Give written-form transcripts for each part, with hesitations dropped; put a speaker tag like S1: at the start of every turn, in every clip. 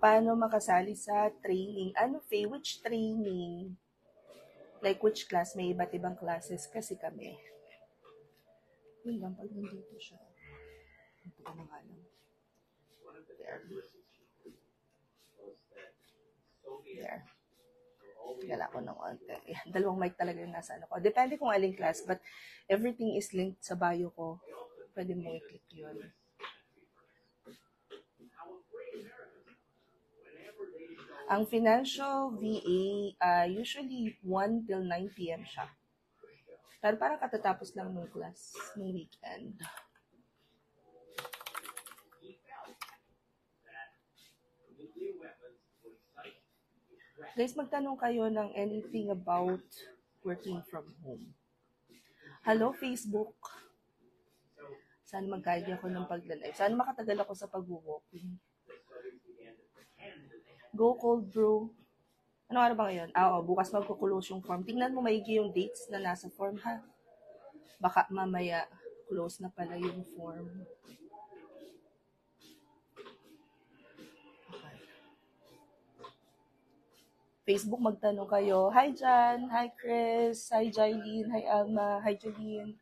S1: Paano makasali sa training? Ano, Faye? Which training? Like which class? May iba't ibang classes kasi kami. Yun lang, pag nandito siya. Ito ko na nga lang. There. There. Gala ko ng konti. Dalawang mic talaga yung nasa ano ko. Depende kung aling class, but everything is linked sa bio ko. Pwede mo i-click yun. Ang financial VA, usually 1 till 9 p.m. siya. Pero parang katatapos lang ng class, ng weekend. Guys, magtanong kayo ng anything about working from home. Hello, Facebook. Sana mag-guide ako ng pag-live. Sana makatagal ako sa pag-walking. Go cold brew. Ano araw ba ngayon? Oo, bukas magkukulose yung form. Tingnan mo maigi yung dates na nasa form, ha? Baka mamaya close na pala yung form. Okay. Facebook, magtanong kayo. Hi, Jan. Hi, Chris. Hi, Jailene. Hi, Alma. Hi, Jolene.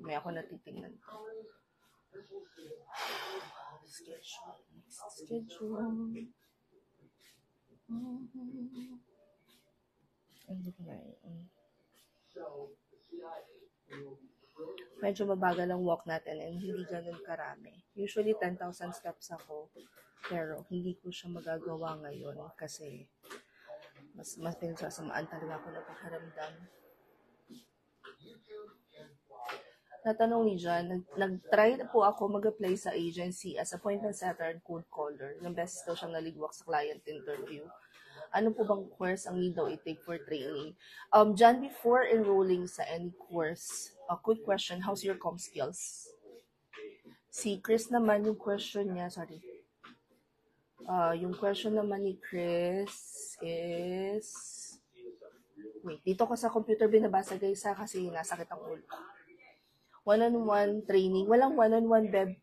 S1: May ako natitingnan ko. Schedule. Next schedule. Medyo mabagal ang walk natin and hindi ganun karami. Usually 10,000 steps ako, pero hindi ko siya magagawa ngayon kasi mas pinagsasamaan talaga ako ng pakiramdam. Natanong ni John, nag-try na po ako mag-apply sa agency as appointment setter and cold caller. Nang beses daw siyang naligwak sa client interview. Ano po bang course ang need daw i-take for training? John, before enrolling sa any course, a quick question, how's your comm skills? Si Chris naman, yung question niya, sorry. Yung question naman ni Chris is, wait, dito ko sa computer binabasa guys ha, kasi nasakit ang ulo. One-on-one training, walang one-on-one web,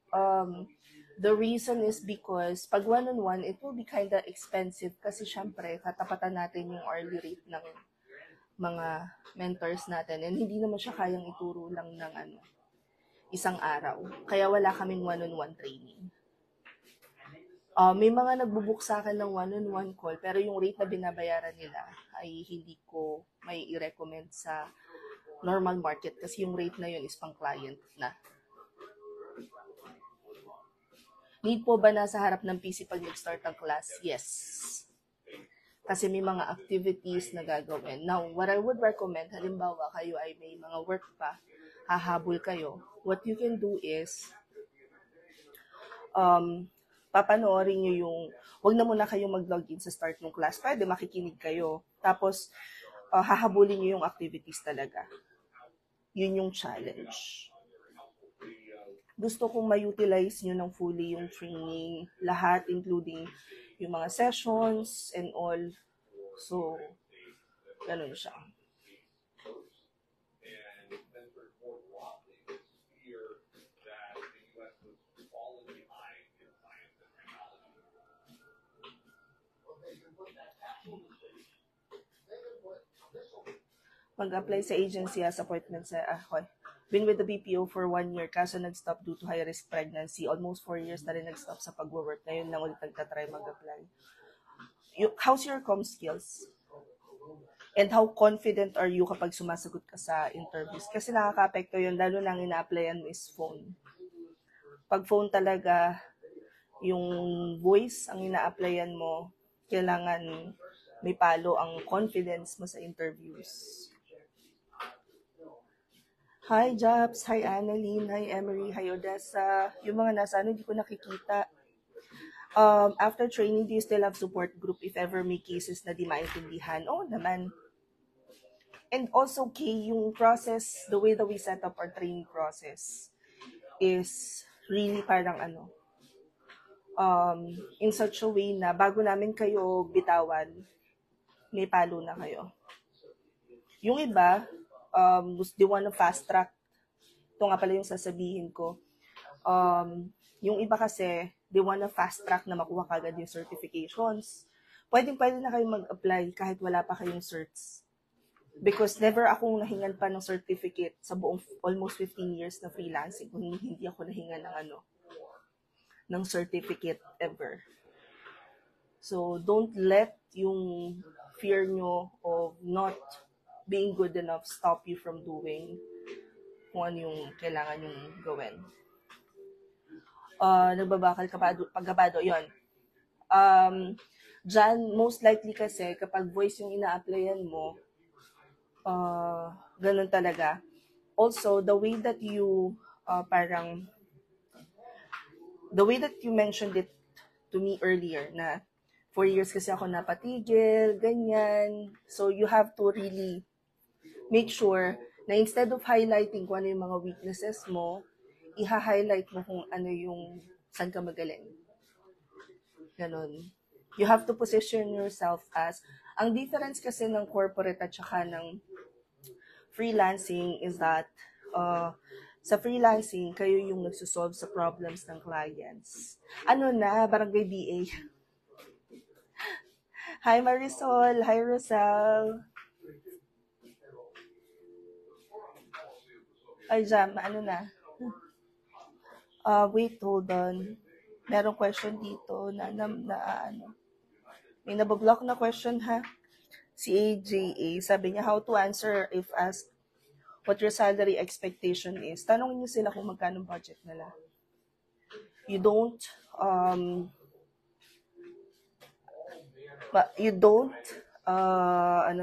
S1: the reason is because pag one-on-one, it will be kinda expensive kasi syempre, katapatan natin yung hourly rate ng mga mentors natin and hindi naman siya kayang ituro lang ng isang araw. Kaya wala kaming one-on-one training. May mga nagbubook sa akin ng one-on-one call pero yung rate na binabayaran nila ay hindi ko may i-recommend sa normal market kasi yung rate na yun is pang client na. Need po ba nasa harap ng PC pag nag-start ang class? Yes. Kasi may mga activities na gagawin. Now, what I would recommend, halimbawa kayo ay may mga work pa, hahabol kayo, what you can do is, papanoorin nyo yung, wag na muna kayong mag-login sa start ng class. Pwede makikinig kayo. Tapos, hahabulin nyo yung activities talaga. Yun yung challenge. Gusto kong ma-utilize nyo ng fully yung training, lahat, including yung mga sessions and all. So, ganun siya. Mag-apply sa agency as appointment sa been with the BPO for 1 year kaso nag-stop due to high-risk pregnancy. Almost 4 years na rin nag-stop sa pag-work. Ngayon lang ulit nagtatry mag-apply. How's your comm skills? And how confident are you kapag sumasagot ka sa interviews? Kasi nakaka-apekto yun, lalo na ang ina-applyan mo is phone. Pag phone talaga, yung voice ang ina-applyan mo, kailangan may palo ang confidence mo sa interviews. Hi, Jobs. Hi, Annalyn. Hi, Emery. Hi, Odessa. Yung mga nasa hindi ko nakikita. After training, do you still have support group if ever may cases na di maintindihan? Oo naman. And also, yung process, the way that we set up our training process is really parang in such a way na bago namin kayo bitawan, may palo na kayo. Yung iba, they wanna fast track. Ito nga pala yung sasabihin ko. Yung iba kasi, they wanna fast track na makuha kagad yung certifications. Pwede na kayo mag-apply kahit wala pa kayong certs. Because never akong nahingan pa ng certificate sa buong almost 15 years na freelancing kung hindi ako nahingan ng certificate ever. So, don't let yung fear nyo of not being good enough stop you from doing kung ano yung kailangan yung gawin. Nagbabakal pagkabado, yun. Dyan, most likely kasi, kapag voice yung ina-applyan mo, ganun talaga. Also, the way that you, the way that you mentioned it to me earlier, na 4 years kasi ako napatigil, ganyan. So, you have to really make sure na instead of highlighting kung ano yung mga weaknesses mo, i-highlight mo kung ano yung saan ka magaling. Ganon. You have to position yourself as, ang difference kasi ng corporate at saka ng freelancing is that, sa freelancing, kayo yung nagsusolve sa problems ng clients. Ano na, barangay BA. Hi Marisol, hi Rosal. Ay, Jam, ano na? Wait, hold on. Merong question dito na ano. May nabablock na question ha. Si AJA, sabi niya, how to answer if asked what your salary expectation is. Tanongin niyo sila kung magkano budget nila. You don't, ano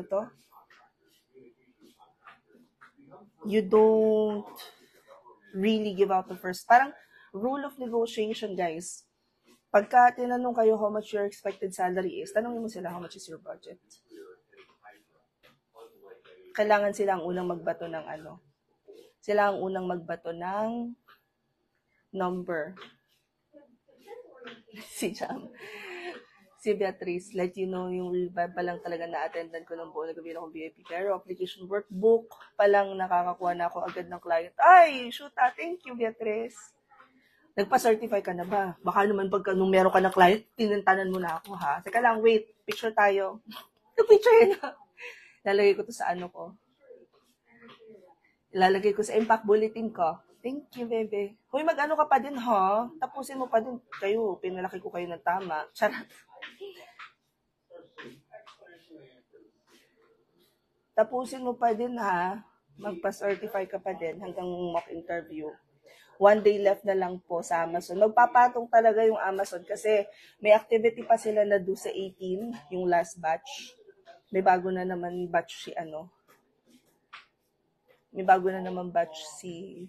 S1: to? You don't really give out the first. Parang rule of negotiation, guys. Pagka tinanong kayo how much your expected salary is, tanongin mo sila how much is your budget. Kailangan silang unang magbato ng ano. Sila ang unang magbato ng number. Si Jam. Si Beatrice, let you know, yung revive pa lang talaga na-attendan ko ng buo na gabi akong VIP. Pero application workbook pa lang nakakakuha na ako agad ng client. Ay, shoot thank you, Beatrice. Nagpa-certify ka na ba? Baka naman pagka nung meron ka ng client, tinantanan mo na ako, ha? Teka lang, wait. Picture tayo. Picture yun, ha? Lalagay ko to sa ano ko. Ilalagay ko sa impact bulletin ko. Thank you, bebe. Hoy, mag-ano ka pa din, ha? Tapusin mo pa din. Kayo, pinalaki ko kayo ng tama. Charot. Tapusin mo pa din, ha? Magpa-certify ka pa din hanggang mock interview. 1 day left na lang po sa Amazon. Magpapatong talaga yung Amazon kasi may activity pa sila na do sa 18, yung last batch. May bago na naman batch si ano. May bago na naman batch si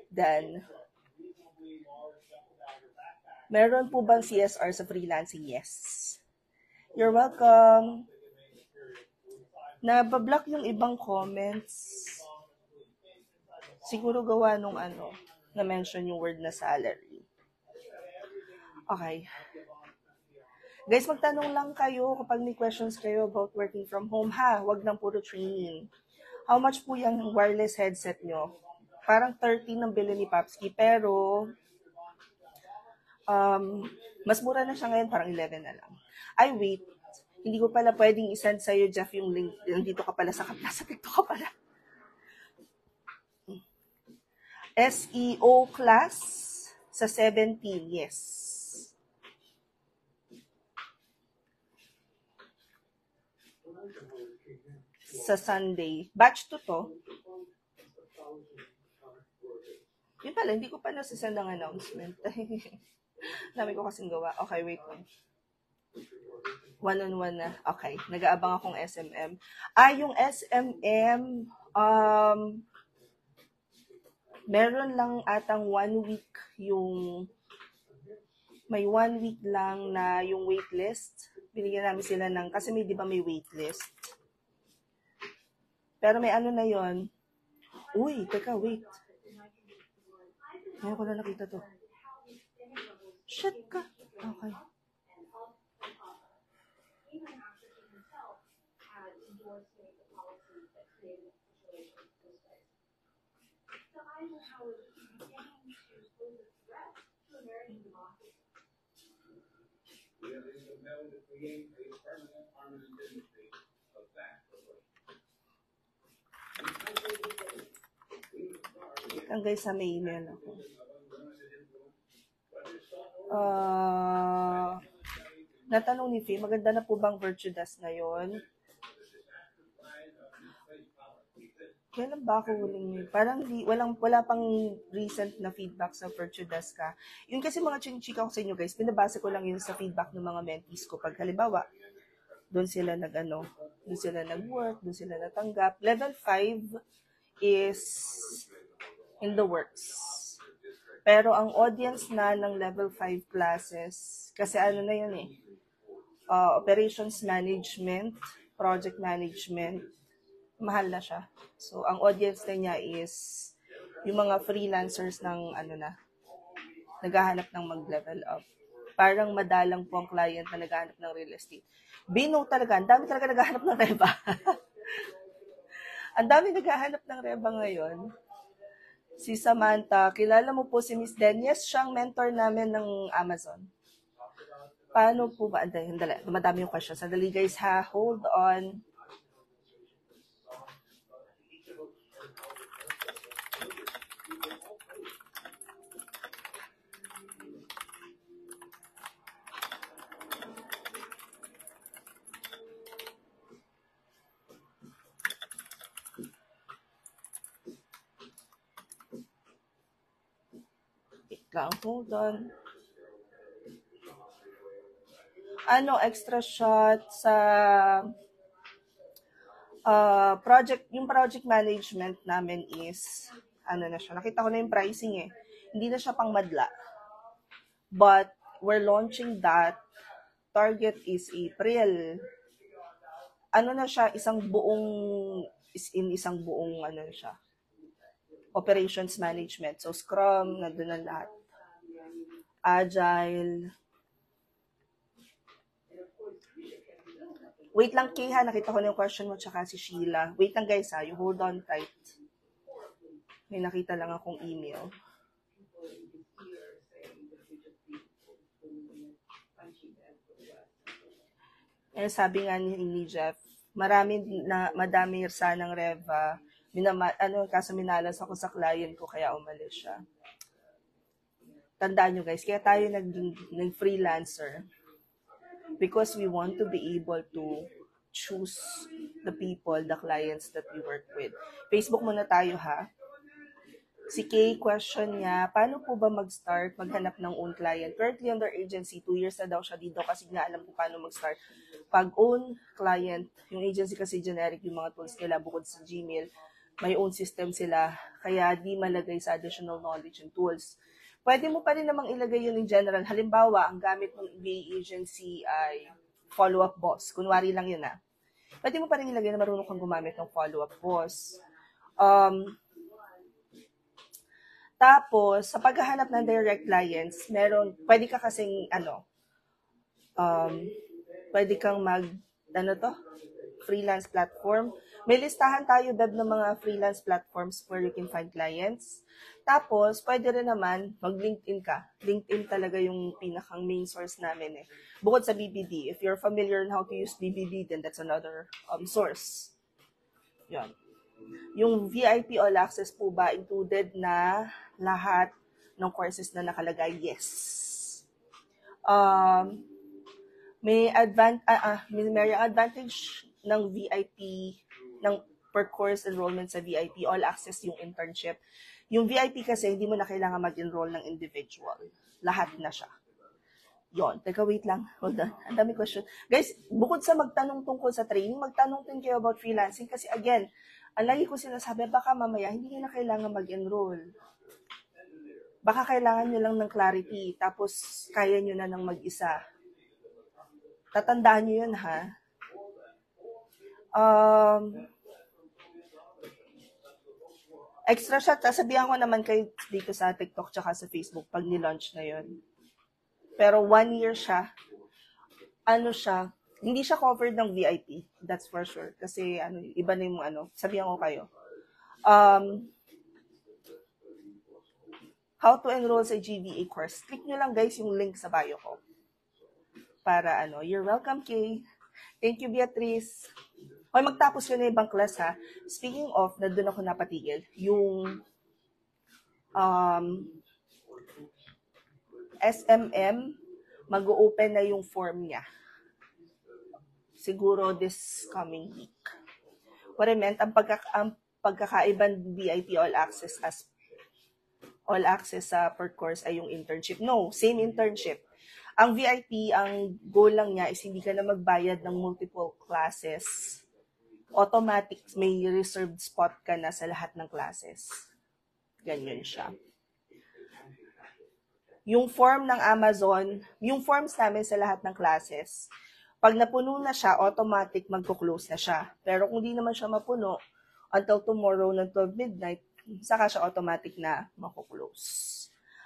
S1: Dan. Meron po bang CSR sa freelancing? Yes. You're welcome. Nabablock yung ibang comments. Siguro gawa nung ano, na-mention yung word na salary. Okay. Guys, magtanong lang kayo kapag may questions kayo about working from home, ha? Huwag nang puro training. How much po yung wireless headset nyo? Parang 13 ng bili ni Papski, pero mas mura na siya ngayon, parang 11 na lang. Ay, wait. Hindi ko pala pwedeng isend sa'yo, Jeff, yung link. Dito ka pala sa TikTok ka pala. SEO class sa 17, yes. Sa Sunday. Batch 2 to. Yun pala, hindi ko pa nasasend ang announcement. Dami ko kasing gawa. Okay, wait lang. One-on-one na. Okay, nag-aabang akong SMM. Yung SMM, meron lang atang 1 week yung, may 1 week lang na yung waitlist. Binigyan namin sila ng, kasi may, di ba may waitlist? Pero may ano na yon. Uy, teka, wait. Ngayon ko na nakita to. Shit ka. Okay. Ang guys, sa may email ako. Natanong ni Faye, maganda na po bang Virtue Dust ngayon? Kailan ba ako huling parang wala pang recent na feedback sa Virtue Dust ka. Yun kasi mga chinichika ko sa inyo guys, pinabasa ko lang yun sa feedback ng mga mentees ko. Pag halimbawa, doon sila nag-work, doon sila natanggap. Level 5 is in the works. Pero ang audience na ng level 5 classes, kasi ano na yun operations management, project management, mahal na siya. So, ang audience na niya is yung mga freelancers ng naghahanap ng mag-level up. Parang madalang po ang client na naghahanap ng real estate. Bino talaga, ang dami talaga naghahanap ng reba. Ang dami naghahanap ng reba ngayon. Si Samantha, kilala mo po si Miss Den? Yes, siyang mentor namin ng Amazon. Paano po ba? Dali, dumadami yung question. Sandali guys ha, hold on. Hold on. Extra shot sa yung project management namin is, na siya, nakita ko na yung pricing Hindi na siya pang madla. But, we're launching that. Target is April. Na siya, isang buong siya. Operations management. So, Scrum, nandun na lahat. Agile. Wait lang, Kay, ha? Nakita ko na yung question mo, tsaka si Sheila. Wait lang, guys, ha? You hold on tight. May nakita lang akong email. Sabi nga ni Jeff, madami sanang Reva. Kaso minalas ako sa client ko, kaya umalis siya. Tandaan nyo guys, kaya tayo naging freelancer because we want to be able to choose the people, the clients that we work with. Facebook muna tayo ha. Si Kay, question niya, paano po ba maghanap ng own client? Currently under agency, 2 years na daw siya dito kasi nga alam ko paano mag-start. Pag own client, yung agency kasi generic yung mga tools nila bukod sa Gmail, may own system sila, kaya di malagay sa additional knowledge and tools. Pwede mo pa rin namang ilagay yun in general. Halimbawa, ang gamit ng EBA agency ay follow-up boss. Kunwari lang yun Pwede mo pa rin ilagay na marunong kang gumamit ng follow-up boss. Tapos, sa paghahanap ng direct clients, pwede ka kasing, pwede kang freelance platform. May listahan tayo, Beb, ng mga freelance platforms where you can find clients. Tapos, pwede rin naman, mag-LinkedIn ka. LinkedIn talaga yung pinakang main source namin Bukod sa BBB. If you're familiar on how to use BBB, then that's another source. Yan. Yung VIP All Access po ba included na lahat ng courses na nakalagay? Yes. May advantage ng VIP, ng per course enrollment sa VIP, All Access yung internship. Yung VIP kasi, hindi mo na kailangan mag-enroll ng individual. Lahat na siya. Yon, teka, wait lang. Hold on. Ang dami question. Guys, bukod sa magtanong tungkol sa training, magtanong din kayo about freelancing kasi again, ang lagi ko sinasabi, baka mamaya hindi nyo na kailangan mag-enroll. Baka kailangan nyo lang ng clarity, tapos kaya nyo na ng mag-isa. Tatandaan nyo yun, ha? Extra shot, sasabihan ko naman kayo dito sa TikTok tsaka sa Facebook pag ni-launch na yun. Pero 1 year siya. Hindi siya covered ng VIP. That's for sure. Kasi iba na yung sabihan ko kayo. how to enroll sa GVA course. Click nyo lang guys yung link sa bio ko. Para you're welcome, Kay. Thank you, Beatrice. Hoy, magtapos ko na ibang class ha. Speaking of, na doon ako napatigil, yung SMM, mag-open na yung form niya. Siguro this coming week. What I meant, ang pagkakaiban VIP All Access per course ay yung internship. No, same internship. Ang VIP, ang goal lang niya is hindi ka na magbayad ng multiple classes. Automatic, may reserved spot ka na sa lahat ng classes. Ganyan siya. Yung form ng Amazon, yung forms namin sa lahat ng classes, pag napuno na siya, automatic magko-close na siya. Pero kung di naman siya mapuno, until tomorrow ng 12 midnight, saka siya automatic na mako-close.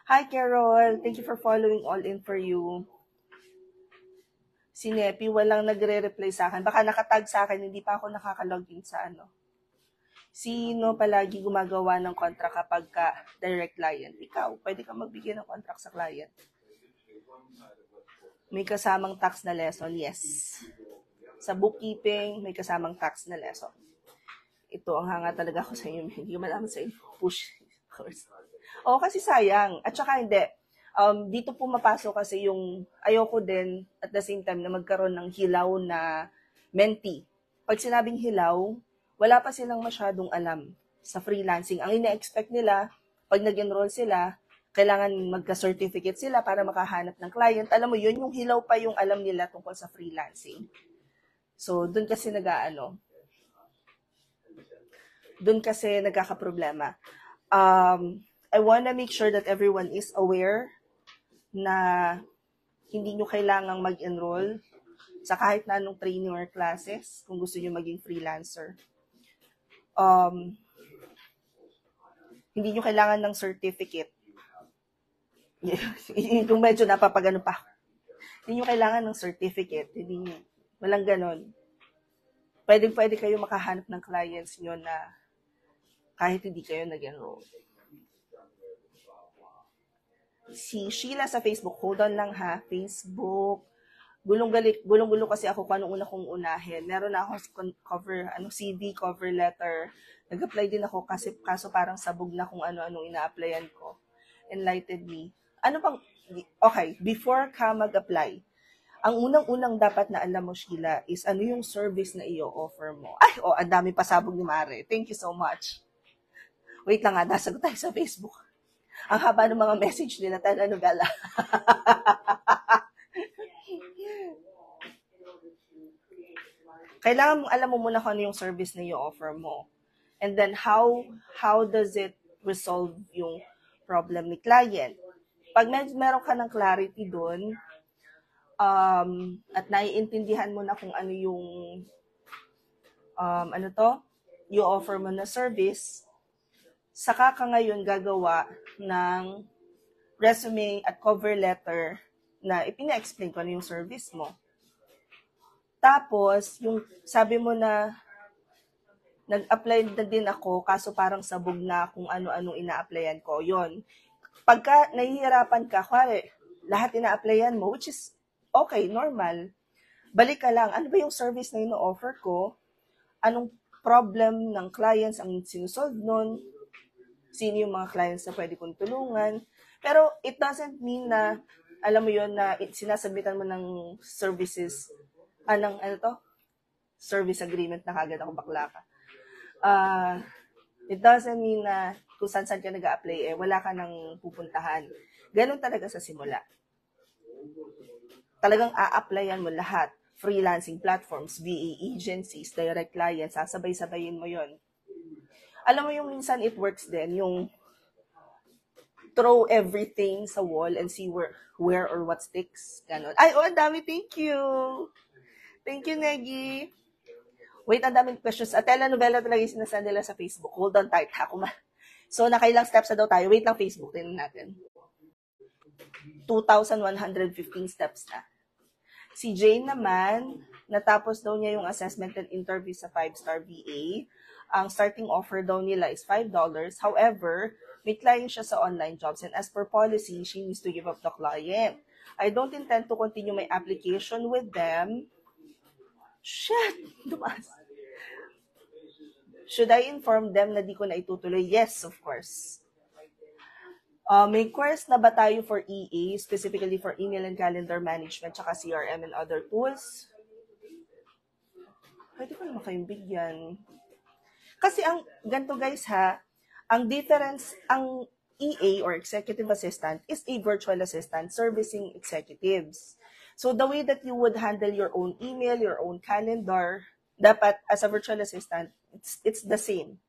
S1: Hi, Carol. Thank you for following All In For You. Si Nepi, walang nagre-reply sa akin. Baka nakatag sa akin, hindi pa ako nakakalogin sa Sino palagi gumagawa ng contract kapag ka direct client? Ikaw, pwede ka magbigay ng contract sa client. May kasamang tax na lesson, yes. Sa bookkeeping, may kasamang tax na lesson. Ito ang hanga talaga ko sa inyo. Hindi ko malaman sa inyo. Push course. Oo, kasi sayang. At saka hindi. Dito pumapasok kasi yung ayoko din at the same time na magkaroon ng hilaw na mentee. Pag sinabing hilaw, wala pa silang masyadong alam sa freelancing. Ang ina-expect nila, pag nag-enroll sila, kailangan magka-certificate sila para makahanap ng client. Alam mo yun, yung hilaw pa yung alam nila tungkol sa freelancing. So, doon kasi doon kasi nagkakaproblema. I wanna make sure that everyone is aware na hindi nyo kailangang mag-enroll sa kahit na anong training or classes kung gusto nyo maging freelancer. Hindi nyo kailangan ng certificate. Kung medyo napapagano pa. Hindi nyo kailangan ng certificate. Walang ganon. Pwede kayo makahanap ng clients nyo na kahit hindi kayo nag-enroll. Si Sheila sa Facebook, hold on lang ha, Facebook. Gulong-gulo kasi ako kung anong una kong unahin. Meron na ako CV, cover letter. Nag-apply din ako kaso parang sabog na kung ano-anong ina-applyan ko. Enlighten me. Okay, before ka mag-apply, ang unang-unang dapat na alam mo, Sheila, is ano yung service na i-offer mo. Ang dami pasabog ni Mare. Thank you so much. Wait lang nga, nasagot tayo sa Facebook. Ang haba ng mga message nila, talanugala. Kailangan alam mo muna kung ano yung service na i-offer mo. And then, how does it resolve yung problem ni client? Pag meron ka ng clarity doon, at naiintindihan mo na kung ano yung i-offer mo na service, saka ka ngayon gagawa ng resume at cover letter na ipina-explain ko ano yung service mo. Tapos, yung sabi mo na nag-apply na din ako, kaso parang sabog na kung ano-anong ina-applyan ko. Yon. Pagka nahihirapan ka, lahat ina-applyan mo, which is okay, normal. Balik ka lang, ano ba yung service na ino-offer ko? Anong problem ng clients ang sinusolve nun? Sino yung mga clients na pwede kong tulungan? Pero it doesn't mean na, alam mo yun, na sinasabitan mo ng services, service agreement na kagad ako bakla ka. It doesn't mean na kung saan ka nag-a-apply, wala ka nang pupuntahan. Ganun talaga sa simula. Talagang a-applyan mo lahat. Freelancing platforms, VA agencies, direct clients, sasabay-sabayin mo yon. Alam mo yung minsan it works din, yung throw everything sa wall and see where or what sticks. Ganon. Ang dami, thank you! Thank you, Negi. Wait, ang daming questions. Telenovela talaga yung sinasend nila sa Facebook. Hold on tight, ha? So, nakailang steps na daw tayo. Wait lang, Facebook. Tingnan natin. 2,115 steps na. Si Jane naman, natapos daw niya yung assessment and interview sa 5-star VA. Ang starting offer daw nila is $5. However, May client siya sa online jobs and as per policy, she needs to give up the client. I don't intend to continue my application with them. Shit! Dumas. Should I inform them na di ko na itutuloy? Yes, of course. May course na ba tayo for EA, specifically for email and calendar management, tsaka CRM and other tools? Pwede ko naman kayong bigyan. Kasi ganito guys ha, ang difference, ang EA or executive assistant is a virtual assistant servicing executives. So the way that you would handle your own email, your own calendar, dapat as a virtual assistant, it's the same.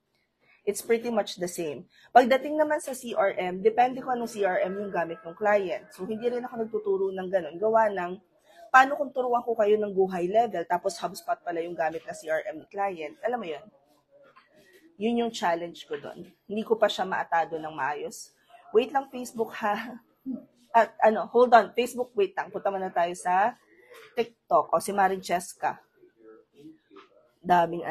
S1: It's pretty much the same. Pagdating naman sa CRM, depende kung anong CRM yung gamit ng client. So hindi rin ako nagtuturo ng ganun. Gawa ng, paano kung turuan ko kayo ng Go High Level, tapos HubSpot pala yung gamit na CRM ni client. Alam mo yun? Yun yung challenge ko doon. Hindi ko pa siya maatado ng maayos. Wait lang, Facebook ha. At hold on. Facebook, wait lang. Punta muna tayo sa TikTok. O si Maring Cheska. Daming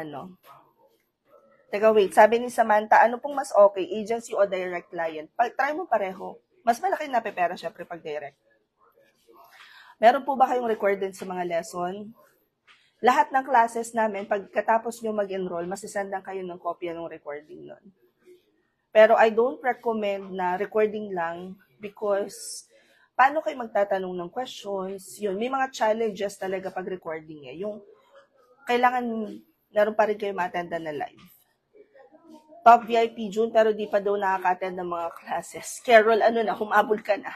S1: Teka, wait. Sabi ni Samantha, ano pong mas okay, agency o direct client? Try mo pareho. Mas malaki na pepera syempre pag direct. Meron po ba kayong record din sa mga lesson? Lahat ng classes namin, pagkatapos nyo mag-enroll, masisend lang kayo ng kopya ng recording nun. Pero I don't recommend na recording lang because paano kayo magtatanong ng questions? Yun, may mga challenges talaga pag recording eh. Yung kailangan meron pa rin kayo ma-attend na live. Top VIP June, pero di pa daw nakaka-attend ng mga classes. Carol, humabol ka na.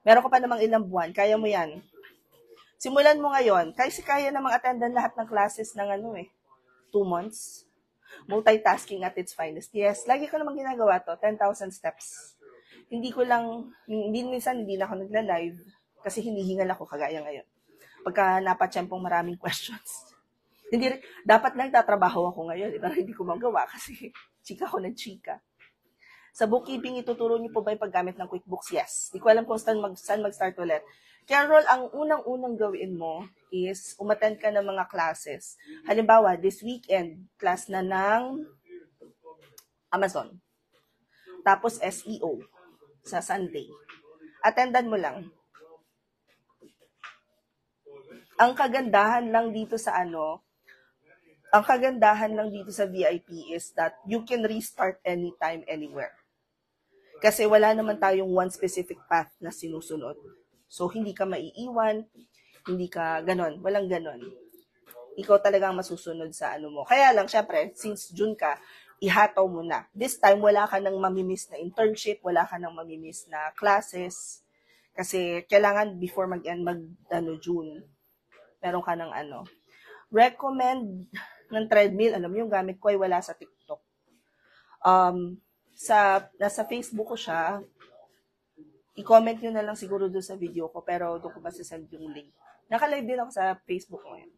S1: Meron ka pa namang ilang buwan, kaya mo yan. Simulan mo ngayon, kasi kaya namang attendan lahat ng classes ng 2 months. Multitasking at its finest. Yes, lagi ko namang ginagawa to, 10,000 steps. Minsan hindi na ako nagla-live kasi hinihingal ako kagaya ngayon. Pagka napatsyempong maraming questions. Dapat lang tatrabaho ako ngayon, pero hindi ko magawa kasi chika ko ng chika. Sa bookkeeping, ituturo niyo po ba yung paggamit ng QuickBooks? Yes. Hindi ko alam kung saan mag-start ulit. Carol, ang unang-unang gawin mo is umattend ka ng mga classes. Halimbawa, this weekend, class na ng Amazon. Tapos SEO sa Sunday. Attendan mo lang. Ang kagandahan lang dito sa VIP is that you can restart anytime, anywhere. Kasi wala naman tayong one specific path na sinusunod. So, hindi ka maiiwan, hindi ka ganon, walang ganon. Ikaw talaga ang masusunod sa mo. Kaya lang, syempre, since June ka, ihataw mo na. This time, wala ka nang mamimiss na internship, wala ka nang mamimiss na classes. Kasi kailangan before June, meron ka ng recommend ng treadmill. Alam mo yung gamit ko ay wala sa TikTok. Nasa Facebook ko siya. I-comment nyo na lang siguro doon sa video ko, pero doon ko masasend yung link. Naka-live din ako sa Facebook ngayon.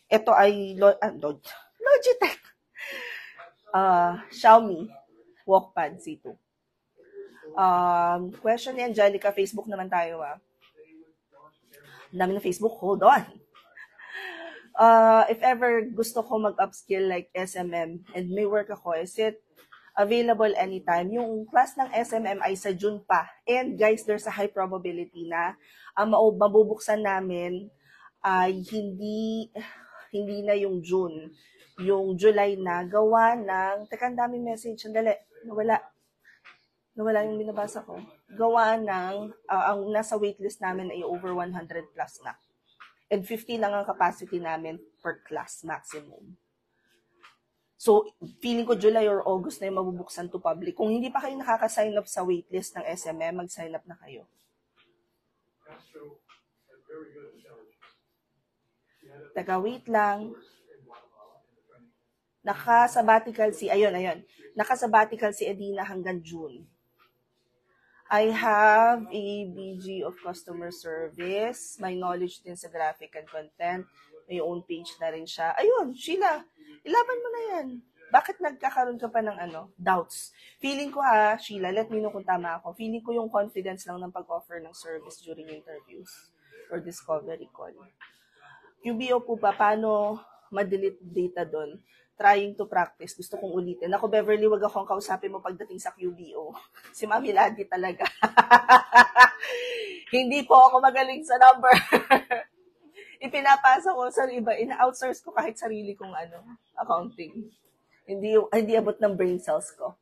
S1: Ito ay Logitech. Xiaomi Walkpad C2. Question ni Angelica, Facebook naman tayo Dami na Facebook, hold on. If ever gusto ko mag-upskill like SMM and may work ako, is it available anytime? Yung class ng SMM ay sa June pa. And guys, there's a high probability na ang mabubuksan namin ay hindi na yung June. Yung July na gawa ng, ang daming message, sandali, nawala yung binabasa ko. Gawa ng, ang nasa waitlist namin ay over 100 plus na. And 50 lang ang capacity namin per class maximum. So, feeling ko July or August na yung mabubuksan to public. Kung hindi pa kayo nakaka-sign up sa waitlist ng SMM, mag-sign up na kayo. Teka, wait lang. Naka-sabbatical Naka-sabbatical si Edina hanggang June. I have a BG of customer service. May knowledge din sa graphic and content. May own page na rin siya. Ayun, Sheila, ilaban mo na yan. Bakit nagkakaroon ka pa ng doubts? Feeling ko Sheila, let me know kung tama ako. Feeling ko yung confidence lang ng pag-offer ng service during interviews or discovery call. QBO po pa, paano ma-delete data doon? trying to practice. Gusto kong ulitin. Ako, Beverly, wag akong kausapin mo pagdating sa QBO. Si Mami Ladi talaga. Hindi po ako magaling sa number. Ipinapasa ko sa iba. Ina-outsource ko kahit sarili kong accounting. Hindi abot ng brain cells ko.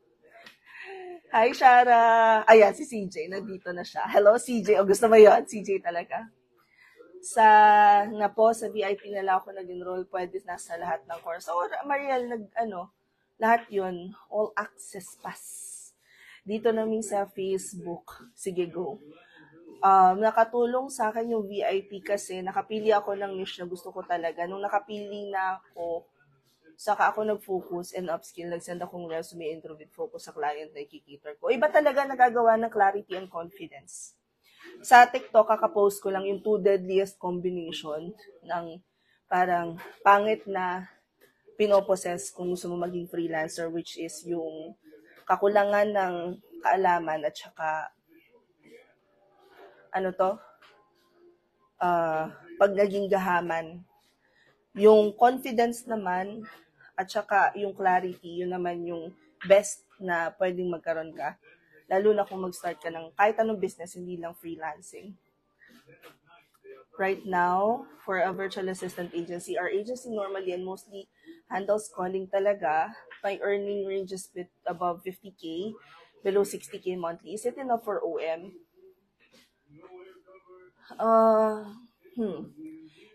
S1: Hi, Shara. Ayan, si CJ. Nandito na siya. Hello, CJ. O, gusto mo yun? CJ talaga. Sa VIP na lang ako nag-enroll, pwede nasa lahat ng course. So, Mariel, lahat yun, all access pass. Dito namin sa Facebook. Sige, go. Nakatulong sa akin yung VIP kasi nakapili ako ng niche na gusto ko talaga. Nung nakapili na ako, saka ako nag-focus and upskill, nag-send akong resume interview with focus sa client na ikikiter ko. Iba talaga nagagawa ng clarity and confidence. Sa TikTok, kakapost ko lang yung 2 deadliest combination ng parang pangit na pinoposes kung gusto mo maging freelancer, which is yung kakulangan ng kaalaman at saka pag naging gahaman. Yung confidence naman at saka yung clarity, yun naman yung best na pwedeng magkaroon ka. Lalo na kung mag-start ka ng kahit anong business, hindi lang freelancing. Right now, for a virtual assistant agency, our agency normally and mostly handles calling talaga. My earning ranges above 50K, below 60K monthly. Is it enough for OM?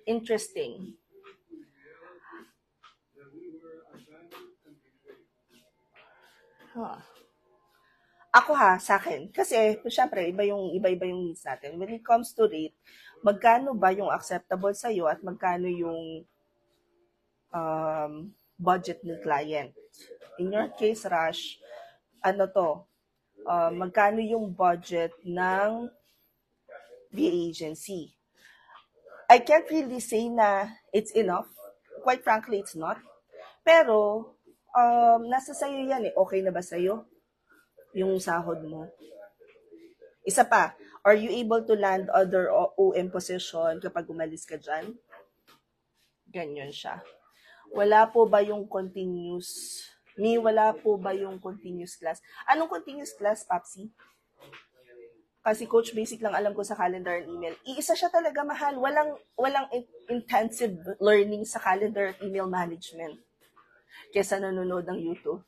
S1: Interesting. Ako sa akin. Kasi, syempre, iba-iba yung needs natin. When it comes to rate, magkano ba yung acceptable sa'yo at magkano yung budget ng client? In your case, Rash, magkano yung budget ng the agency? I can't really say na it's enough. Quite frankly, it's not. Pero, nasa sa'yo yan eh. Okay na ba sa'yo yung sahod mo? Isa pa, are you able to land other OM position kapag umalis ka dyan? Ganyan siya. Wala po ba yung continuous? Wala po ba yung continuous class? Anong continuous class, Papsi? Kasi Coach Basic lang alam ko sa calendar and email. Iisa siya talaga, mahal. Walang intensive learning sa calendar at email management kesa nanonood ng YouTube.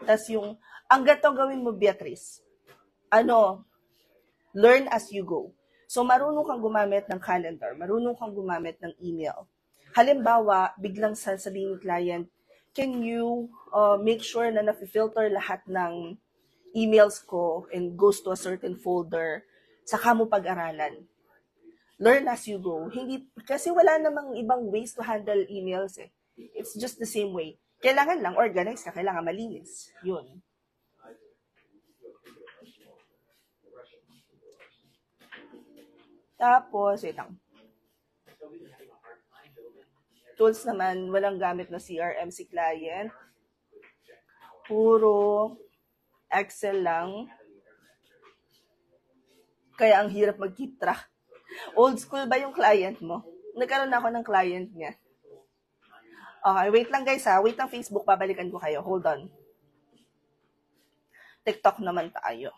S1: Tapos ang gato gawin mo, Beatrice, learn as you go. So, marunong kang gumamit ng calendar, marunong kang gumamit ng email. Halimbawa, biglang sasabihin ng client, can you make sure na na-filter lahat ng emails ko and goes to a certain folder, saka mo pag-aralan. Learn as you go. Kasi wala namang ibang ways to handle emails eh. It's just the same way. Kailangan lang organize ka, kailangan malinis. Yun. Tapos, tools naman, walang gamit na CRM si client. Puro Excel lang. Kaya ang hirap mag-keep track. Old school ba yung client mo? Nagkaroon ako ng client niya. Okay, wait lang guys Wait lang Facebook, babalikan ko kayo. Hold on. TikTok naman tayo.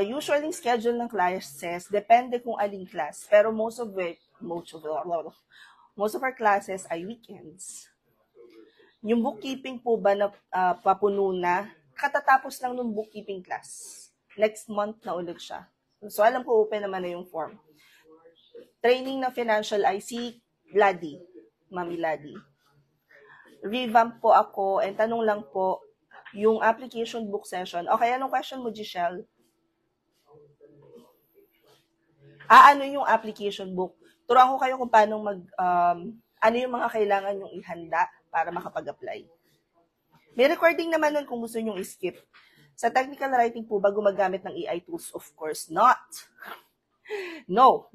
S1: Usually schedule ng classes, depende kung aling class. Pero most of our classes ay weekends. Yung bookkeeping po ba na papuno na, katatapos lang ng bookkeeping class. Next month na ulit siya. So, alam ko open naman na yung form. Training na financial IC, Ladi. Mami Ladi. Revamp po ako, and tanong lang po, yung application book session. Okay, anong question mo, Giselle? Ano yung application book? Turuan ko kayo kung paano ano yung mga kailangan yung ihanda para makapag-apply. May recording naman nun kung gusto nyong i-skip. Sa technical writing po ba gumagamit ng AI tools? Of course not. No.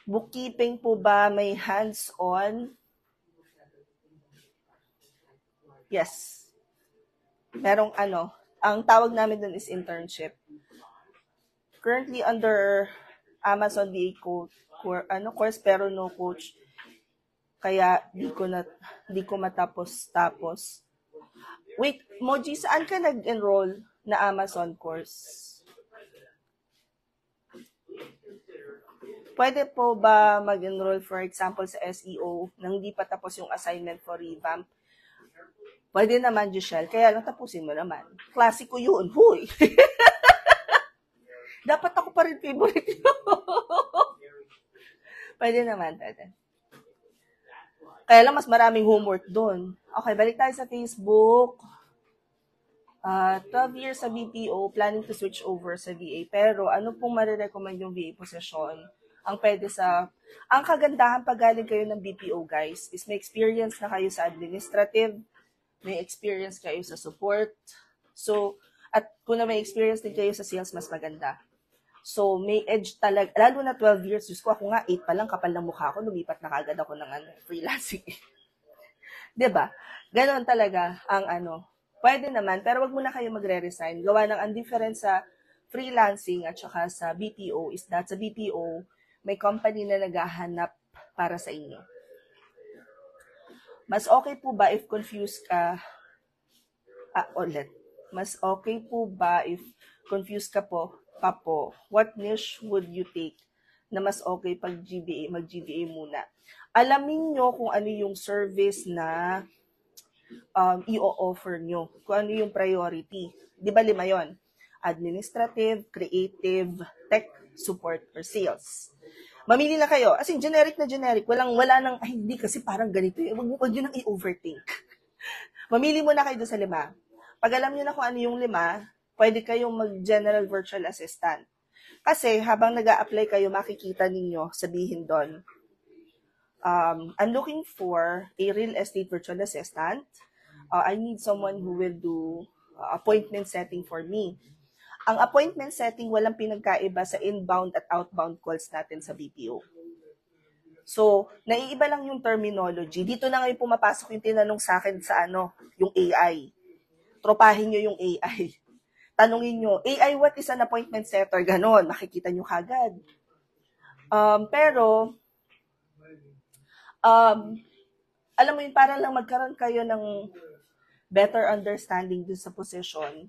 S1: Bookkeeping po ba may hands-on? Yes. Merong ang tawag namin dun is internship. Currently under Amazon VA course pero no coach. Kaya di ko matapos-tapos. Wait, Moji, saan ka nag-enroll na Amazon course? Pwede po ba mag-enroll, for example, sa SEO nang di pa tapos yung assignment for revamp? Pwede naman, Giselle. Kaya lang tapusin mo naman. Klasiko yun. Huy! Dapat ako pa rin favorite yun. Pwede naman, pwede. Kaya lang mas maraming homework doon. Okay, balik tayo sa Facebook. 12 years sa BPO, planning to switch over sa VA. Pero ano pong marirecommend yung VA position? Ang kagandahan pag galing kayo ng BPO, guys, is may experience na kayo sa administrative, may experience kayo sa support. So, at kung na may experience din kayo sa sales, mas maganda. So, may edge talaga. Lalo na 12 years, Diyos ko, ako nga 8 pa lang, kapal ng mukha ko, lumipat na kagad ako ng freelancing. Diba? Ganon talaga ang Pwede naman, pero wag muna kayo magre-resign. Gawa ng ang difference sa freelancing at saka sa BPO is that sa BPO, may company na naghahanap para sa inyo. Mas okay po ba if confused ka, mas okay po ba if confused ka po, what niche would you take na mas okay pag mag-GBA muna? Alamin nyo kung ano yung service na i-offer nyo, kung ano yung priority. Di ba 5 yon? Administrative, creative, tech, support, or sales. Mamili na kayo. As in, generic na generic. Wala nang, hindi kasi parang ganito. Huwag nyo nang i-overthink. Mamili muna kayo doon sa 5. Pag alam nyo na kung ano yung 5, pwede kayong mag-general virtual assistant. Kasi habang nag-a-apply kayo, makikita ninyo, sabihin doon, I'm looking for a real estate virtual assistant. I need someone who will do appointment setting for me. Ang appointment setting, walang pinagkaiba sa inbound at outbound calls natin sa BPO. So, naiiba lang yung terminology. Dito na ngayon pumapasok yung tinanong sa akin sa yung AI. Tropahin nyo yung AI. Tanungin nyo, AI, what is an appointment setter? Ganon, makikita nyo kagad. Pero, alam mo yun, para lang magkaroon kayo ng better understanding dun sa position,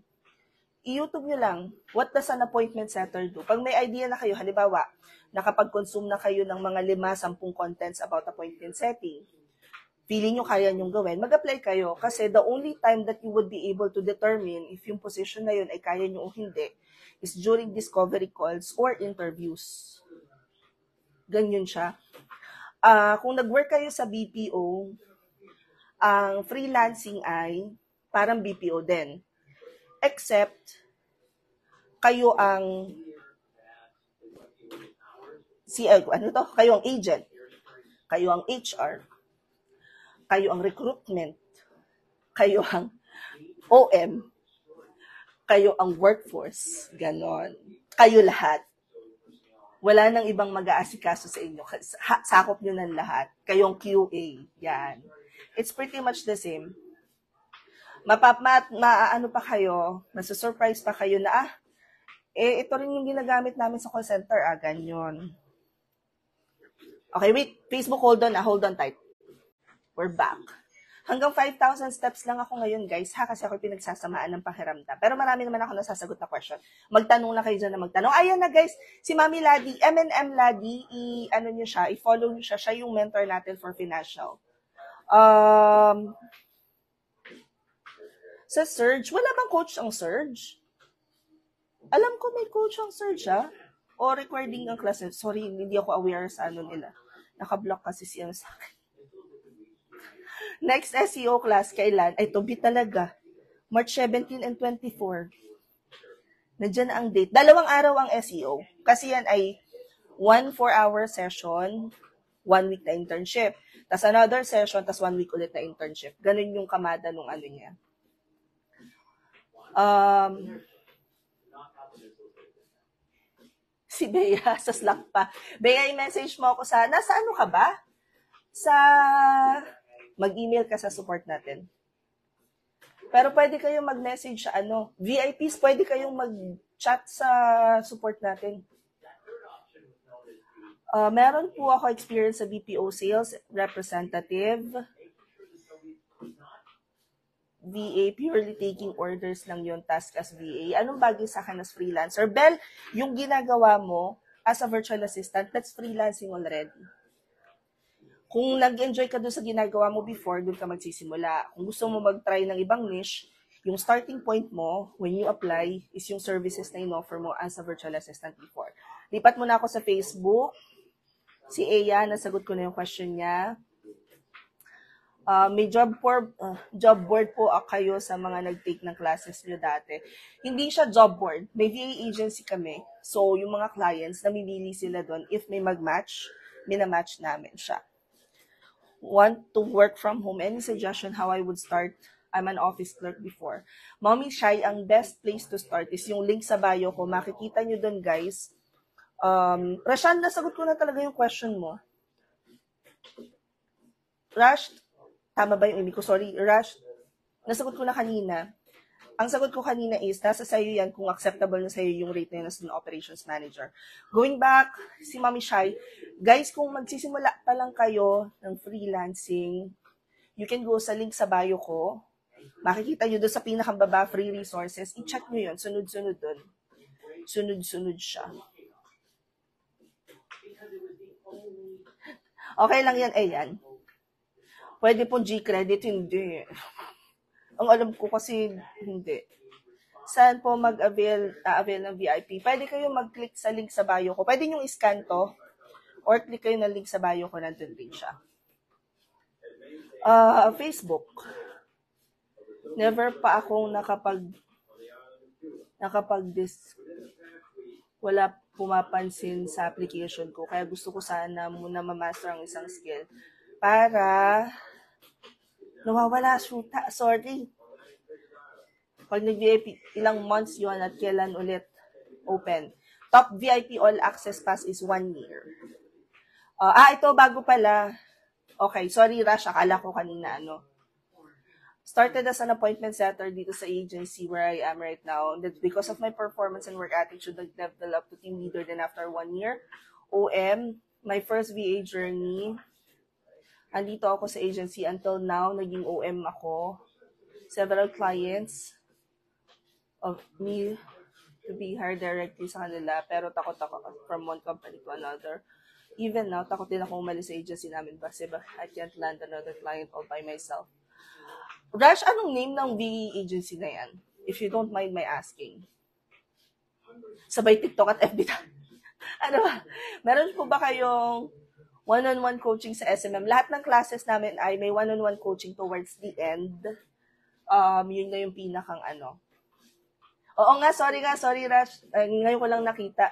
S1: i-YouTube nyo lang, what does an appointment setter do? Pag may idea na kayo, halimbawa, nakapag-consume na kayo ng mga 5-10 contents about appointment setting, feeling nyo kaya nyong gawin, mag-apply kayo. Kasi the only time that you would be able to determine if yung position na yun ay kaya nyo o hindi is during discovery calls or interviews. Ganyan siya. Kung nag-work kayo sa BPO, ang freelancing ay parang BPO din. Except, kayo ang kayo ang agent, kayo ang HR, kayo ang recruitment, kayo ang OM, kayo ang workforce, ganon. Kayo lahat. Wala nang ibang mag-aasikaso sa inyo. Sakop nyo ng lahat. Kayong QA. Yan. It's pretty much the same. Maano pa kayo, masusurprise pa kayo na, ito rin yung ginagamit namin sa call center, ganyan. Okay, wait. Facebook, hold on tight. We're back. Hanggang 5,000 steps lang ako ngayon, guys, kasi ako pinagsasamaan ng pakiramdam. Pero marami naman ako nasasagot na question. Magtanong na kayo dyan na magtanong. Ayan na, guys, si Mami Ladi, M&M Ladi, i-follow nyo siya. Siya yung mentor natin for financial. Sa Surge, wala bang coach ang Surge? Alam ko may coach ang Surge, o recording ang class. Sorry, hindi ako aware sa nila. Naka-block kasi siya sa akin. Next SEO class, kailan? Ay, tubi talaga. March 17 and 24. Nandiyan na ang date. 2 araw ang SEO. Kasi yan ay 1 4-hour session, 1 week na internship. Tapos another session, tapos 1 week ulit na internship. Ganun yung kamada nung niya. Si Bea sa Slack pa. Bea, i-message mo ako nasa ka ba? Mag-email ka sa support natin. Pero pwede kayong mag-message sa VIPs, pwede kayong mag-chat sa support natin. Meron po ako experience sa BPO sales representative, VA, purely taking orders lang yung task as VA. Anong bagay sa akin as freelancer? Bel, yung ginagawa mo as a virtual assistant, that's freelancing already. Kung nag-enjoy ka doon sa ginagawa mo before, doon ka magsisimula. Kung gusto mo mag-try ng ibang niche, yung starting point mo when you apply is yung services na in-offer mo as a virtual assistant before. Lipat mo na ako sa Facebook. Si Eya, nasagot ko na yung question niya. May job board po kayo sa mga nag-take ng classes nyo dati. Hindi siya job board. May VA agency kami. So, yung mga clients, namimili sila doon. If may mag-match, minamatch namin siya. Want to work from home? Any suggestion how I would start? I'm an office clerk before. Mommy Shy, ang best place to start is yung link sa bio ko. Makikita nyo doon, guys. Rashan, nasagot ko na talaga yung question mo. Rash, tama ba yung ibig ko? Sorry, Rash, nasagot ko na kanina. Ang sagot ko kanina is, nasa sa'yo yan kung acceptable na sa'yo yung rate na yun as an operations manager. Going back, si Mami Shai, guys, kung magsisimula pa lang kayo ng freelancing, you can go sa link sa bio ko. Makikita nyo doon sa pinakababa, free resources. I-check nyo yun. Sunod-sunod doon. Sunod-sunod siya. Okay lang yan, yan. Pwede pong G-credit, hindi. Ang alam ko kasi, hindi. Saan po mag-avail ng VIP? Pwede kayo mag-click sa link sa bio ko. Pwede nyo i-scan to. Or click kayo ng link sa bio ko, nandun din siya. Facebook. Never pa akong wala pumapansin sa application ko. Kaya gusto ko sana muna ma-master ang isang skill para nawawala shoota. Sorry. Pag nag-VIP, ilang months yun at kailan ulit open. Top VIP All Access Pass is 1 year. Ito bago pala. Okay, sorry Rash, akala ko kanina Started as an appointment setter dito sa agency where I am right now. That because of my performance and work attitude, I developed to team leader. Then after 1 year, OM, my first VA journey, andito ako sa agency until now, naging OM ako. Several clients of me to be hired directly sa kanila, pero takot ako from one company to another. Even now, takot din ako umalis sa agency namin kasi I can't land another client all by myself. Rash, anong name ng VA agency na yan? If you don't mind my asking. Sabay TikTok at FB. Ano ba? Meron po ba kayong one-on-one coaching sa SMM? Lahat ng classes namin ay may one-on-one coaching towards the end. Yun na yung pinakang Oo nga, sorry Rash. Ngayon ko lang nakita.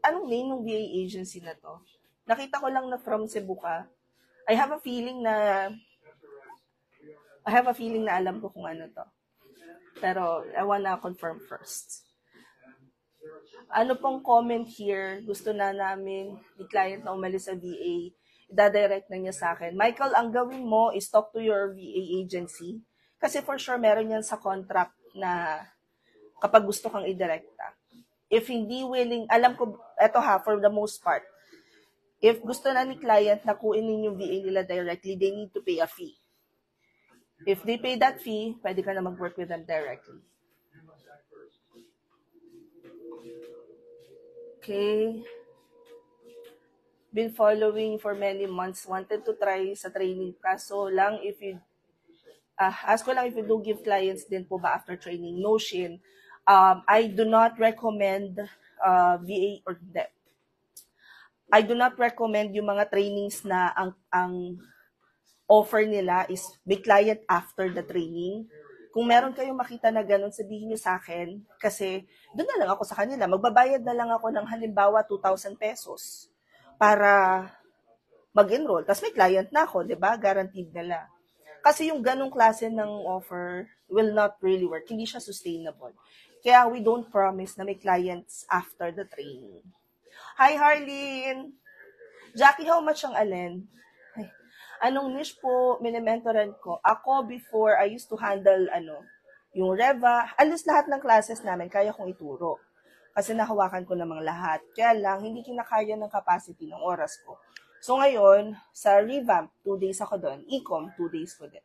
S1: Anong name ng VA agency na to? Nakita ko lang na from Cebu ka. I have a feeling na alam ko kung ano to. Pero I wanna confirm first. Ano pong comment here? Gusto na namin ni client na umalis sa VA. Ida-direct na niya sa akin. Michael, ang gawin mo is talk to your VA agency. Kasi for sure, meron yan sa contract na kapag gusto kang i-directa. If hindi willing, alam ko, eto for the most part, if gusto na ni client na kuinin yung VA nila directly, they need to pay a fee. If they pay that fee, pwede ka na mag-work with them directly. Okay. Been following for many months. Wanted to try sa training. Kaso lang if you, ask ko lang if you do give clients din po ba after training. No, Shin. I do not recommend VA or debt. I do not recommend yung mga trainings na ang offer nila is may client after the training. Kung meron kayong makita na ganun, sabihin niyo sa akin kasi doon na lang ako sa kanila. Magbabayad na lang ako ng halimbawa 2,000 pesos para mag-enroll. Tapos may client na ako, di ba? Guaranteed nila. Kasi yung ganung klase ng offer will not really work. Hindi siya sustainable. Kaya we don't promise na may clients after the training. Hi, Harleen! Jackie, how much ang alin? Anong niche po minimentoran ko? Ako before, I used to handle yung Reva. Alos lahat ng classes namin, kaya kong ituro. Kasi nahawakan ko namang lahat. Kaya lang, hindi kinakaya ng capacity ng oras ko. So ngayon, sa revamp, 2 days ako doon. Ecom, 2 days ko din.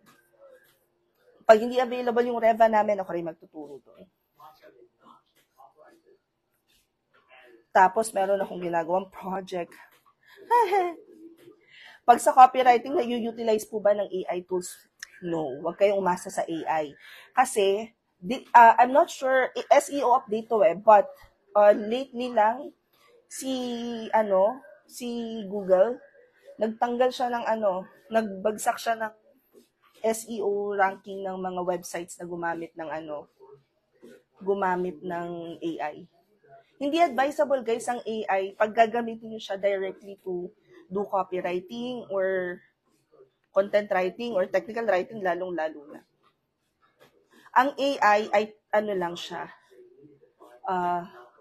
S1: Pag hindi available yung Reva namin, ako rin magtuturo doon. Tapos, meron akong ginagawang project. Pag sa copywriting, nag-utilize po ba ng AI tools? No, wag kayong umasa sa AI. Kasi, I'm not sure, SEO update to but lately lang, si Google, nagtanggal siya ng nagbagsak siya ng SEO ranking ng mga websites na gumamit ng AI. Hindi advisable guys ang AI pag gagamitin niyo siya directly to do copywriting or content writing or technical writing lalong-lalo na. Ang AI ay lang siya,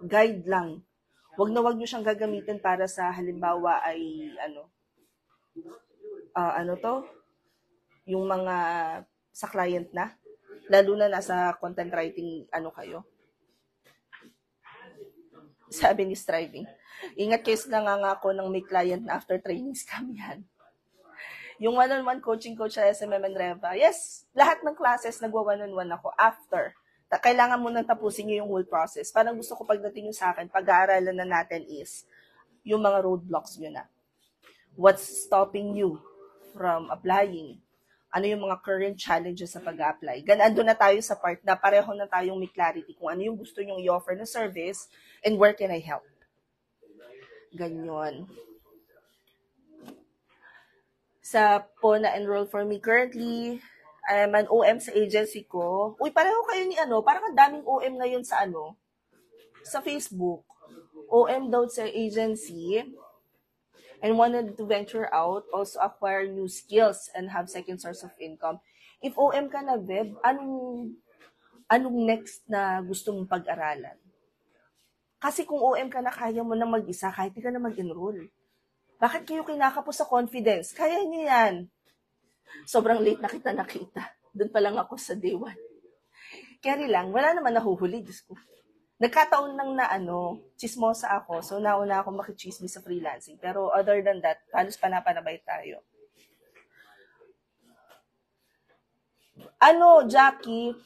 S1: guide lang. Wag niyo siyang gagamitin para sa halimbawa ay yung mga sa client na, lalo na nasa content writing kayo. Sabi ni Striving. Ingat kayo sa nangangako ng may client na after training scam yan. Yung one-on-one coaching coach sa SMM and Reva, yes, lahat ng classes nagwa-one-on-one ako after. Kailangan mo nang tapusin nyo yung whole process. Parang gusto ko pagdating nyo sa akin, pag-aaralan na natin is yung mga roadblocks nyo na. What's stopping you from applying? Ano yung mga current challenges sa pag-apply? Ando na tayo sa part na pareho na tayong may clarity kung ano yung gusto nyong i-offer na service and where can I help? Ganyan. Sa po na-enroll for me currently, I'm an OM sa agency ko. Uy, pareho kayo ni parang ang daming OM ngayon sa sa Facebook. OM daw sa agency and wanted to venture out, also acquire new skills and have second source of income. If OM ka na, Beb, anong next na gusto mong pag-aralan? Kasi kung OM ka na, kaya mo nang mag-isa, kahit di ka na mag-enroll. Bakit kayo kinakapos sa confidence? Kaya niyo yan. Sobrang late na kita nakita. Doon pa lang ako sa day 1. Kaya lang, wala naman nahuhuli, Diyos ko. Nagkataon lang na chismosa ako, so nauna ako makichismis sa freelancing. Pero other than that, halos panapanabay tayo. Jackie,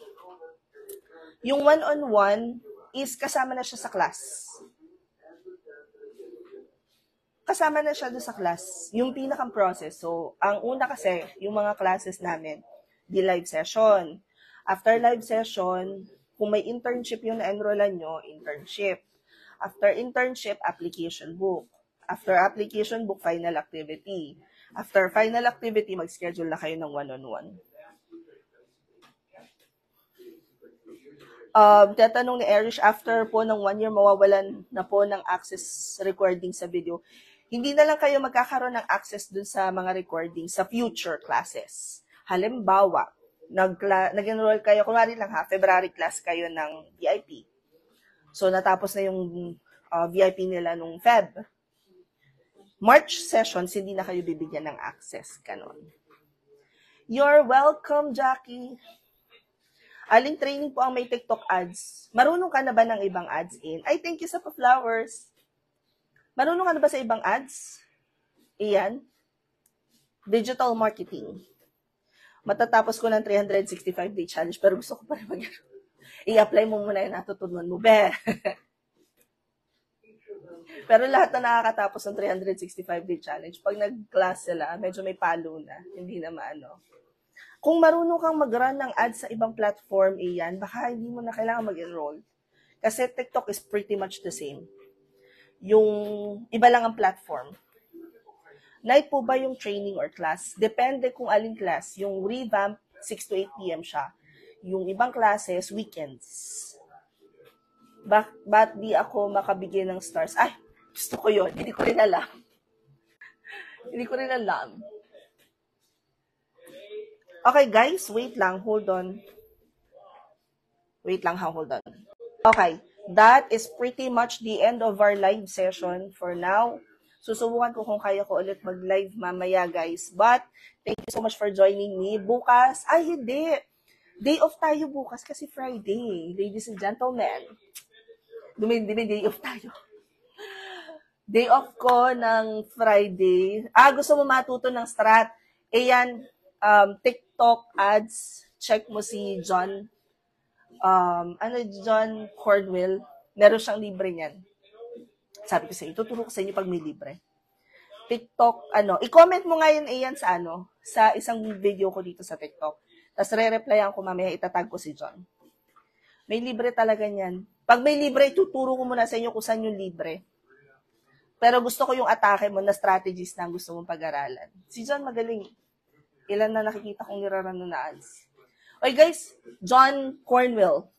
S1: yung one-on-one is kasama na siya sa class. Kasama na siya doon sa class. Yung pinakang process. So, ang una kasi, yung mga classes namin, di live session. After live session, kung may internship yung na-enrollan nyo, internship. After internship, application book. After application book, final activity. After final activity, mag-schedule na kayo ng one-on-one. Tatanong ni Erish, after po ng 1 year, mawawalan na po ng access recording sa video. Hindi na lang kayo magkakaroon ng access dun sa mga recording sa future classes. Halimbawa, nag-enroll kayo, kunwari lang February class kayo ng VIP. So, natapos na yung VIP nila nung Feb. March sessions, hindi na kayo bibigyan ng access. Ganon. You're welcome, Jackie. Aling training po ang may TikTok ads. Marunong ka na ba ng ibang ads in? Ay, thank you sa pa-flowers. Marunong ka na ba sa ibang ads? Iyan. Digital marketing. Matatapos ko ng 365-day challenge, pero gusto ko pa rin i-apply mo muna yung natutunan mo, be. Pero lahat na nakakatapos ng 365-day challenge, pag nag-class sila, medyo may palo na. Hindi na maano. Kung marunong kang mag-run ng ads sa ibang platform, iyan, baka hindi mo na kailangan mag-enroll. Kasi TikTok is pretty much the same. Yung iba lang ang platform. Night po ba yung training or class? Depende kung aling class. Yung revamp, 6 to 8 p.m. siya. Yung ibang classes, weekends. Ba't di ako makabigyan ng stars? Ay, gusto ko yun. Hindi ko rin alam. Hindi ko rin alam. Okay, guys. Wait lang. Hold on. Wait lang, hold on. Okay. That is pretty much the end of our live session for now. Susubukan ko kung kaya ko ulit mag-live mamaya, guys. But, thank you so much for joining me. Bukas, ay hindi. Day off tayo bukas kasi Friday. Ladies and gentlemen. Dumindi, day off tayo. Day off ko ng Friday. Gusto mo matuto ng strat? Ayan, TikTok ads. Check mo si John. John Cornwell. Meron siyang libre niyan. Sabi ko sa inyo, tuturo ko sa inyo pag may libre. TikTok, i-comment mo ngayon Ayan sa isang video ko dito sa TikTok. Tapos re-replyan ko mamaya, itatag ko si John. May libre talaga niyan. Pag may libre, tuturo ko muna sa inyo kung saan yung libre. Pero gusto ko yung atake mo na strategies na gusto mong pag-aralan. Si John magaling. Ilan na nakikita kong nirarano na ads. Okay guys, John Cornwell.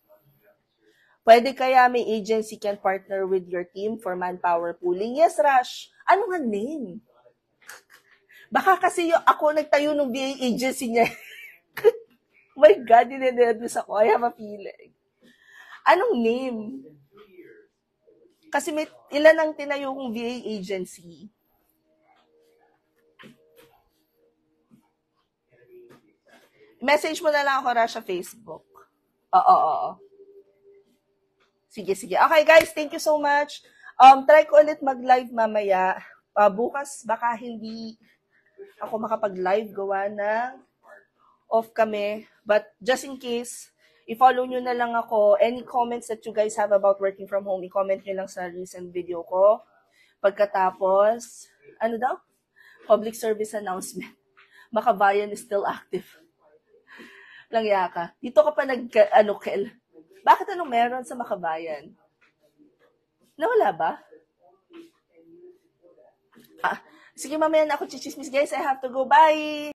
S1: Pwede kaya may agency can partner with your team for manpower pooling? Yes, Rash. Ano nga name? Baka kasi ako nagtayo ng VA agency niya. My God, ninenervous ako. I have a feeling. Anong name? Kasi may ilan ang tinayo kong VA agency. Message mo na lang ako, Rash, sa Facebook. Oo. Sige. Okay, guys, thank you so much. Try ko ulit mag-live mamaya. Bukas, baka hindi ako makapag-live gawa ng off kami. But just in case, i-follow nyo na lang ako. Any comments that you guys have about working from home, i-comment nyo lang sa recent video ko. Pagkatapos, public service announcement. Makabayan is still active. Langya ka. Dito ka pa Kel. Bakit meron sa Makabayan? Nawala ba? Sige, mamaya na ako chichismis, guys. I have to go. Bye!